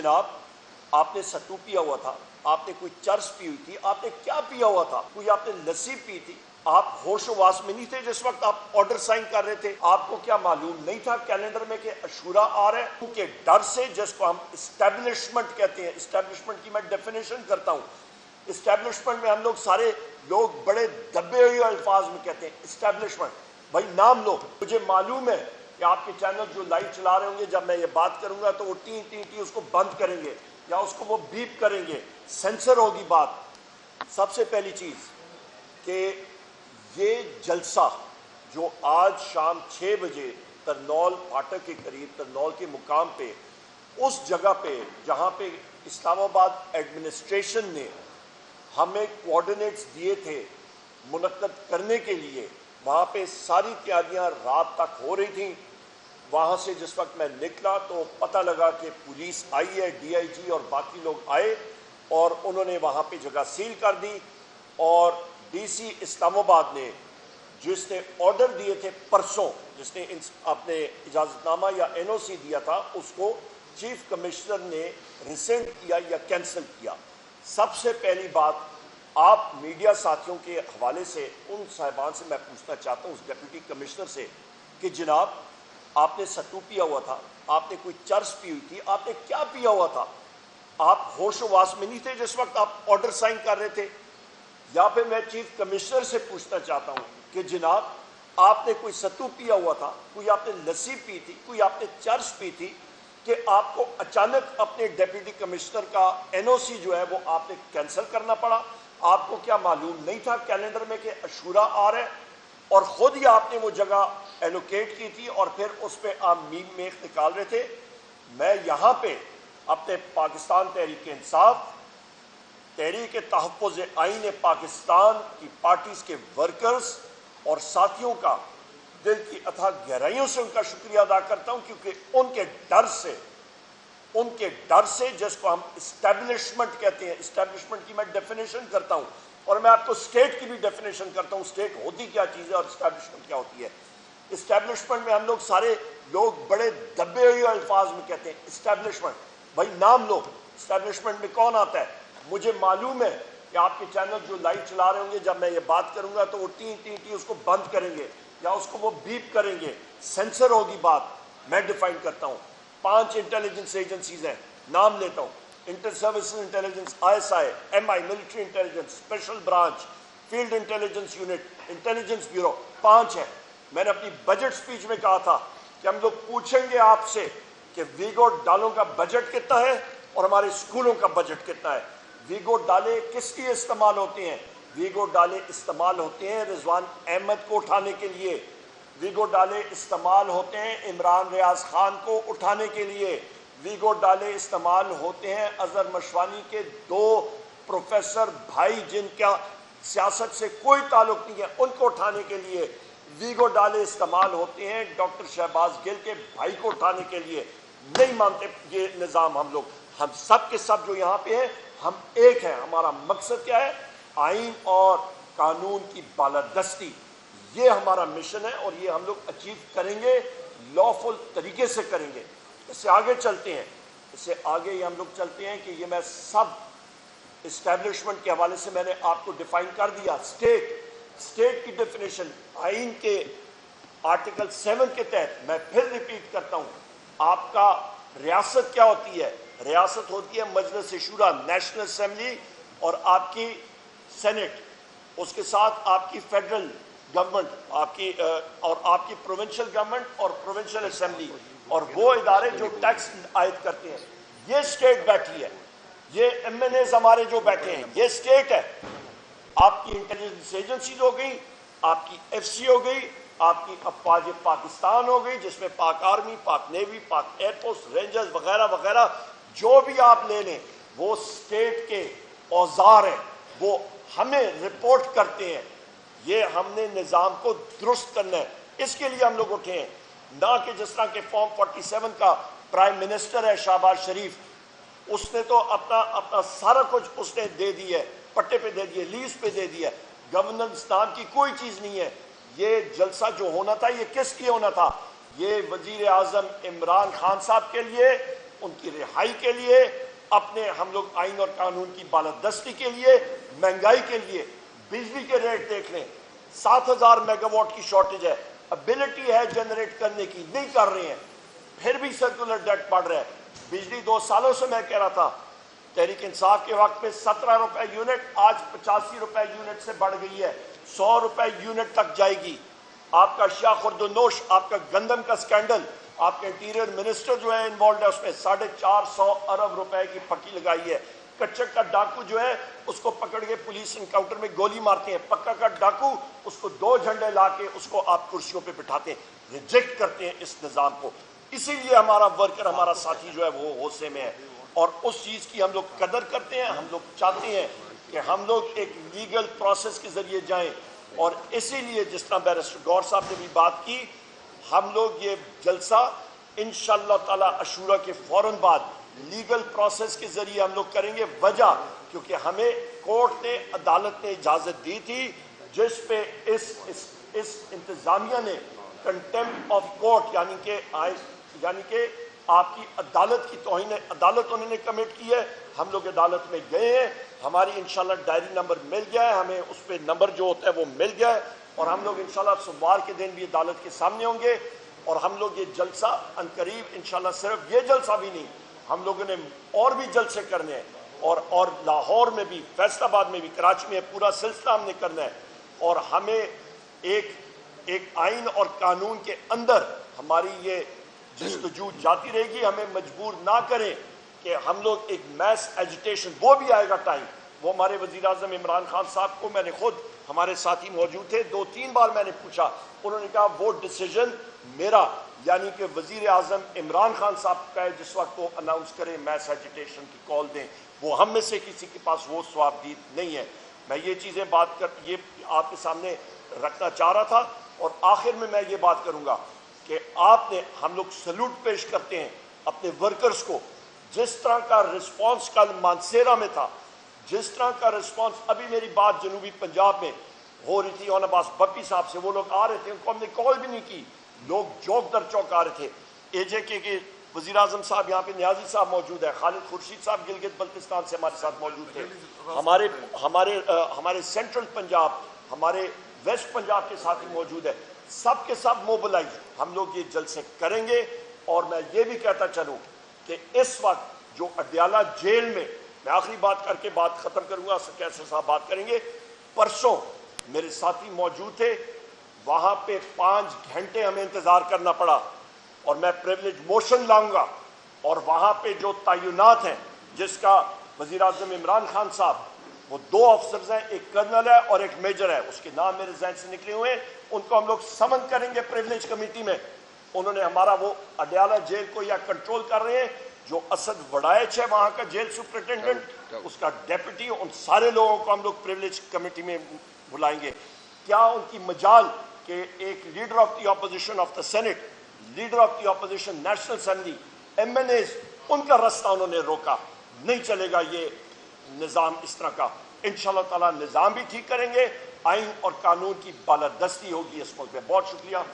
جناب آپ نے ستو پیا ہوا تھا، آپ نے کوئی چرس پی ہوئی تھی، آپ نے کیا پیا ہوا تھا؟ کوئی آپ نے لسی پی تھی؟ آپ ہوش و واس میں نہیں تھے جس وقت آپ آرڈر سائن کر رہے تھے؟ آپ کو کیا معلوم نہیں تھا کیلنڈر میں کہ عاشورہ آ رہا ہے؟ کیونکہ ڈر سے، جس کو ہم اسٹیبلشمنٹ کہتے ہیں، اسٹیبلشمنٹ کی میں ڈیفینیشن کرتا ہوں، اسٹیبلشمنٹ میں ہم لوگ سارے لوگ بڑے دبے ہوئے الفاظ میں کہتے ہیں اسٹیبلشمنٹ. بھائی نام لو. مجھے معلوم ہے کہ آپ کے چینل جو لائیو چلا رہے ہوں گے، جب میں یہ بات کروں گا تو وہ ٹی ٹی ٹی اس کو بند کریں گے یا اس کو وہ بیپ کریں گے، سینسر ہوگی بات. سب سے پہلی چیز کہ یہ جلسہ جو آج شام 6 بجے ترنول پھاٹک کے قریب، ترنول کے مقام پہ، اس جگہ پہ جہاں پہ اسلام آباد ایڈمنسٹریشن نے ہمیں کوآرڈینیٹس دیے تھے منعقد کرنے کے لیے، وہاں پہ ساری تیاریاں رات تک ہو رہی تھیں. وہاں سے جس وقت میں نکلا تو پتہ لگا کہ پولیس آئی ہے، ڈی آئی جی اور باقی لوگ آئے اور انہوں نے وہاں پہ جگہ سیل کر دی. اور ڈی سی اسلام آباد نے، جس نے آرڈر دیے تھے پرسوں، جس نے اپنے اجازت نامہ یا این او سی دیا تھا، اس کو چیف کمشنر نے ریسینڈ کیا یا کینسل کیا. سب سے پہلی بات، آپ میڈیا ساتھیوں کے حوالے سے ان صاحبان سے میں پوچھنا چاہتا ہوں، اس ڈپٹی کمشنر سے، کہ جناب آپ نے ستو پیا ہوا تھا، آپ نے کوئی چرس پی ہوئی تھی، آپ نے کیا پیا ہوا تھا؟ آپ ہوش و واس میں نہیں تھے جس وقت آپ آرڈر سائن کر رہے تھے؟ یا پھر میں چیف کمشنر سے پوچھنا چاہتا ہوں کہ جناب آپ نے کوئی ستو پیا ہوا تھا، کوئی آپ نے لسی پی تھی، کوئی آپ نے چرس پی تھی کہ آپ کو اچانک اپنے ڈیپٹی کمشنر کا این او سی جو ہے وہ آپ نے کینسل کرنا پڑا؟ آپ کو کیا معلوم نہیں تھا کیلنڈر میں کہ عاشورہ آ رہا ہے؟ اور خود ہی آپ نے وہ جگہ ایلوکیٹ کی تھی اور پھر اس پہ آپ میم میخ نکال رہے تھے. میں یہاں پہ اپنے پاکستان تحریک انصاف، تحریک تحفظ آئین پاکستان کی پارٹیز کے ورکرز اور ساتھیوں کا دل کی اتھا گہرائیوں سے ان کا شکریہ ادا کرتا ہوں، کیونکہ ان کے ڈر سے جس کو ہم اسٹیبلشمنٹ کہتے ہیں، اسٹیبلشمنٹ کی میں ڈیفینیشن کرتا ہوں اور میں آپ کو اسٹیٹ کی بھی ڈیفینیشن کرتا ہوں، اسٹیٹ ہوتی کیا چیز ہے اور اسٹیبلشمنٹ کیا ہوتی ہے. اسٹیبلشمنٹ میں ہم لوگ سارے لوگ بڑے دبے ہوئے الفاظ میں کہتے ہیں اسٹیبلشمنٹ. بھائی نام لو. اسٹیبلشمنٹ میں کون آتا ہے؟ مجھے معلوم ہے کہ آپ کے چینل جو لائیو چلا رہے ہوں گے، جب میں یہ بات کروں گا تو وہ ٹی ٹی ٹی اس کو بند کریں گے یا اس کو وہ بیپ کریں گے، سینسر ہوگی بات. میں ڈیفائن کرتا ہوں. 5 انٹیلیجنس ایجنسیز ہیں، نام لیتا ہوں: Inter Services Intelligence, I S I, M I, Military Intelligence, Special Branch, Field Intelligence Unit, Intelligence Bureau. 5 ہیں. میں نے اپنی بجٹ سپیچ میں کہا تھا کہ ہم لوگ پوچھیں گے آپ سے کہ ویگو ڈالوں کا بجٹ کتنا ہے اور ہمارے اسکولوں کا بجٹ کتنا ہے. ویگو ڈالے کس لیے استعمال ہوتے ہیں؟ ویگو ڈالے استعمال ہوتے ہیں رضوان احمد کو اٹھانے کے لیے. ویگو ڈالے استعمال ہوتے ہیں عمران ریاض خان کو اٹھانے کے لیے. ویگو ڈالے استعمال ہوتے ہیں اظہر مشوانی کے 2 پروفیسر بھائی جن کا سیاست سے کوئی تعلق نہیں ہے، ان کو اٹھانے کے لیے. ویگو ڈالے استعمال ہوتے ہیں ڈاکٹر شہباز گل کے بھائی کو اٹھانے کے لیے. نہیں مانتے یہ نظام. ہم سب کے سب جو یہاں پہ ہیں، ہم ایک ہیں. ہمارا مقصد کیا ہے؟ آئین اور قانون کی بالادستی. یہ ہمارا مشن ہے اور یہ ہم لوگ اچیو کریں گے، لافل طریقے سے کریں گے. اس سے آگے چلتے ہیں. اس سے آگے یہ ہم لوگ چلتے ہیں کہ یہ میں سب اسٹیبلشمنٹ کے حوالے سے میں نے آپ کو ڈیفائن کر دیا. اسٹیٹ کی ڈیفینیشن آئین کے آرٹیکل 7 کے تحت میں پھر ریپیٹ کرتا ہوں. آپ کا ریاست کیا ہوتی ہے؟ ریاست ہوتی ہے مجلس شورا، نیشنل اسمبلی، اور آپ کی سینٹ، اس کے ساتھ آپ کی فیڈرل گورنمنٹ، اور آپ کی پروونشل گورنمنٹ اور پروونشل اسمبلی، اور وہ ادارے جو ٹیکس عائد کرتے ہیں. یہ اسٹیٹ بیٹھی ہے. یہ ایم این ایز ہمارے جو بیٹھے ہیں، یہ اسٹیٹ ہے. آپ کی انٹیلیجنس ایجنسیز ہو گئی، آپ کی ایف سی ہو گئی، آپ کی افواج پاکستان ہو گئی، جس میں پاک آرمی، پاک نیوی، پاک ایئر فورس، رینجرز وغیرہ وغیرہ، جو بھی آپ لے لیں، وہ اسٹیٹ کے اوزار ہیں. وہ ہمیں رپورٹ کرتے ہیں. یہ ہم نے نظام کو درست کرنا ہے. اس کے لیے ہم لوگ اٹھے ہیں. نہ کہ جس طرح کے فارم 47 کا پرائم منسٹر ہے شہباز شریف، اس نے تو اپنا سارا کچھ اس نے دے دی ہے، پٹے پہ دے دیے، لیز پہ دے دیا. گورننس نام کی کوئی چیز نہیں ہے. یہ جلسہ جو ہونا تھا، یہ کس لیے ہونا تھا؟ یہ وزیر اعظم عمران خان صاحب کے لیے ان کی رہائی کے لیے، اپنے ہم لوگ آئین اور قانون کی بالادستی کے لیے، مہنگائی کے لیے. بجلی کے ریٹ دیکھ لیں، 7,000 میگا واٹ کی شارٹیج ہے، ابیلٹی ہے جنریٹ کرنے کی، نہیں کر رہے ہیں، پھر بھی سرکولر ڈیٹ بڑھ رہا ہے. بجلی 2 سالوں سے میں کہہ رہا تھا تحریک انصاف کے وقت میں 17 روپے یونٹ، آج 85 روپے یونٹ سے بڑھ گئی ہے، 100 روپے یونٹ تک جائے گی. آپ کا اشیاء خرد و نوش، آپ کا گندم کا سکینڈل، آپ کے انٹیریئر منسٹر جو ہے انوالوڈ ہے اس میں 450 ارب روپے کی پھکی لگائی ہے. کچک کا ڈاکو جو ہے اس کو پکڑ کے پولیس انکاؤنٹر میں گولی مارتے ہیں، پکا کا ڈاکو اس کو 2 جھنڈے لا کے اس کو آپ کرسیوں پہ بٹھاتے ہیں. ریجیکٹ کرتے ہیں اس نظام کو. اسی لیے ہمارا ورکر، ہمارا ساتھی جو ہے وہ غصے میں ہے، اور اس چیز کی ہم لوگ قدر کرتے ہیں. ہم لوگ چاہتے ہیں کہ ہم لوگ ایک لیگل پروسیس کے ذریعے جائیں، اور اسی لیے جس طرح بیرسٹر گور صاحب نے بھی بات کی، ہم لوگ یہ جلسہ انشاءاللہ تعالی عاشورہ کے فوراً بعد لیگل پروسیس کے ذریعے ہم لوگ کریں گے. وجہ کیونکہ ہمیں کورٹ نے، عدالت نے اجازت دی تھی، جس پہ اس انتظامیہ نے کنٹمپٹ آف کورٹ یعنی کہ آپ کی عدالت کی توہین عدالت انہوں نے کمٹ کی ہے. ہم لوگ عدالت میں گئے ہیں، ہماری انشاءاللہ ڈائری نمبر مل گیا ہے، ہمیں اس پہ نمبر جو ہوتا ہے وہ مل گیا ہے، اور ہم لوگ انشاءاللہ سوموار کے دن بھی عدالت کے سامنے ہوں گے. اور ہم لوگ یہ جلسہ عنقریب انشاءاللہ، صرف یہ جلسہ بھی نہیں، ہم لوگوں نے اور بھی جلسے کرنے ہیں، اور لاہور میں بھی، فیصل آباد میں بھی، کراچی میں پورا سلسلہ ہم نے کرنا ہے. اور ہمیں ایک آئین اور قانون کے اندر ہماری یہ جستجو جاتی رہے گی. ہمیں مجبور نہ کریں کہ ہم لوگ ایک میس ایجیٹیشن، وہ بھی آئے گا ٹائم. وہ ہمارے وزیر اعظم عمران خان صاحب کو میں نے خود، ہمارے ساتھی موجود تھے، 2-3 بار میں نے پوچھا، انہوں نے کہا وہ ڈیسیجن میرا یعنی کہ وزیر اعظم عمران خان صاحب کا ہے، جس وقت وہ اناؤنس کریں میس ایجیٹیشن کی کال دیں. وہ ہم میں سے کسی کے پاس وہ ثوابدید نہیں ہے. میں یہ چیزیں یہ آپ کے سامنے رکھنا چاہ رہا تھا. اور آخر میں یہ بات کروں گا کہ ہم لوگ سلوٹ پیش کرتے ہیں اپنے ورکرز کو. جس طرح کا رسپانس کل مانسیرا میں تھا، جس طرح کا رسپانس، ابھی میری بات جنوبی پنجاب میں ہو رہی تھی، عباس بپی صاحب سے، وہ لوگ آ رہے تھے، ان کو ہم نے کال بھی نہیں کی، لوگ چوک در چوک آ رہے تھے. اے جے کے وزیر اعظم صاحب یہاں پہ، نیازی صاحب موجود ہے، خالد خورشید صاحب گلگت بلتستان سے ہمارے ساتھ موجود تھے، ہمارے سینٹرل پنجاب، ہمارے ویسٹ پنجاب کے ساتھی موجود ہے. سب کے سب موبلائز ہم لوگ یہ جلسے کریں گے. اور میں یہ بھی کہتا چلوں کہ اس وقت جو اڈیالہ جیل میں آخری بات کر کے بات ختم کروں گا، کیسر صاحب بات کریں گے. پرسوں میرے ساتھی موجود تھے، وہاں پہ 5 گھنٹے ہمیں انتظار کرنا پڑا، اور میں پریولیج موشن لاؤں گا. اور وہاں پہ جو تعینات ہیں، جس کا وزیر اعظم عمران خان صاحب، وہ 2 افسرز ہیں، ایک کرنل ہے اور ایک میجر ہے، اس کے نام میرے ذہن سے نکلے ہوئے ہیں. ان کو ہم لوگ سمن کریں گے پریولیج کمیٹی میں. انہوں نے ہمارا وہ اڈیالہ جیل کو یا کنٹرول کر رہے ہیں. جو اسد وڑائچ ہے وہاں کا جیل سپرنٹینڈنٹ، اس کا ڈیپٹی، ان سارے لوگوں کو ہم لوگ پریولیج کمیٹی میں بلائیں گے. کیا ان کی مجال کہ ایک leader of the opposition of the senate, leader of the opposition national assembly, MNAs, ان کا راستہ انہوں نے روکا. نہیں چلے گا یہ نظام اس طرح کا. انشاءاللہ تعالی نظام بھی ٹھیک کریں گے، آئین اور قانون کی بالادستی ہوگی اس ملک میں. بہت شکریہ.